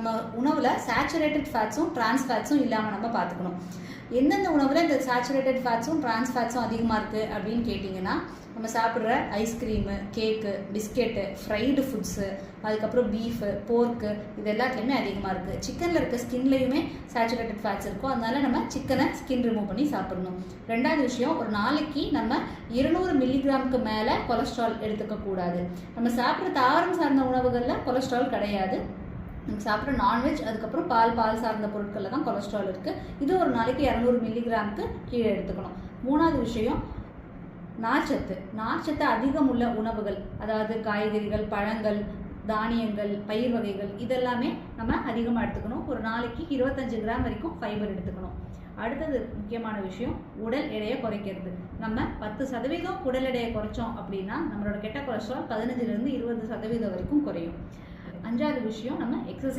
நம்ம உணவில் saturated ஃபேட்ஸும் trans ஃபேட்ஸும் இல்லாமல் நம்ம பார்த்துக்கணும். எந்தெந்த உணவில் இந்த சேச்சுரேட்டட் ஃபேட்ஸும் ட்ரான்ஸ் ஃபேட்ஸும் அதிகமாக இருக்குது அப்படின்னு கேட்டிங்கன்னா, நம்ம சாப்பிட்ற ஐஸ்கிரீமு, கேக்கு, பிஸ்கெட்டு, ஃப்ரைடு ஃபுட்ஸு, அதுக்கப்புறம் பீஃபு, போர்க்கு, இது எல்லாத்துலேயுமே அதிகமாக இருக்குது. சிக்கனில் இருக்க ஸ்கின்லேயுமே சேச்சுரேட்டட் ஃபேட்ஸ் இருக்கும். அதனால நம்ம சிக்கனை ஸ்கின் ரிமூவ் பண்ணி சாப்பிடணும். ரெண்டாவது விஷயம், ஒரு நாளைக்கு நம்ம 200 மில்லிகிராமுக்கு மேலே கொலஸ்ட்ரால் எடுத்துக்கக்கூடாது. நம்ம சாப்பிட்ற தாவரம் சார்ந்த உணவுகளில் கொலஸ்ட்ரால் கிடையாது. நம்ம சாப்பிட்ற நான்வெஜ், அதுக்கப்புறம் பால் சார்ந்த பொருட்களில் தான் கொலஸ்ட்ரால் இருக்குது. இது ஒரு நாளைக்கு 200 மில்லிகிராமுக்கு கீழே எடுத்துக்கணும். மூணாவது விஷயம், நார்ச்சத்து அதிகம் உள்ள உணவுகள், அதாவது காய்கறிகள், பழங்கள், தானியங்கள், பயிர் வகைகள், இதெல்லாமே நம்ம அதிகமாக எடுத்துக்கணும். ஒரு நாளைக்கு 25 கிராம் வரைக்கும் ஃபைபர் எடுத்துக்கணும். அடுத்தது முக்கியமான விஷயம், உடல் எடையை குறைக்கிறது. நம்ம 10% உடல் எடையை குறைச்சோம் அப்படின்னா நம்மளோட கெட்ட கொலஸ்ட்ரால் 15 to 20% வரைக்கும் குறையும். அஞ்சாவது விஷயம், நம்ம எக்ஸசைஸ்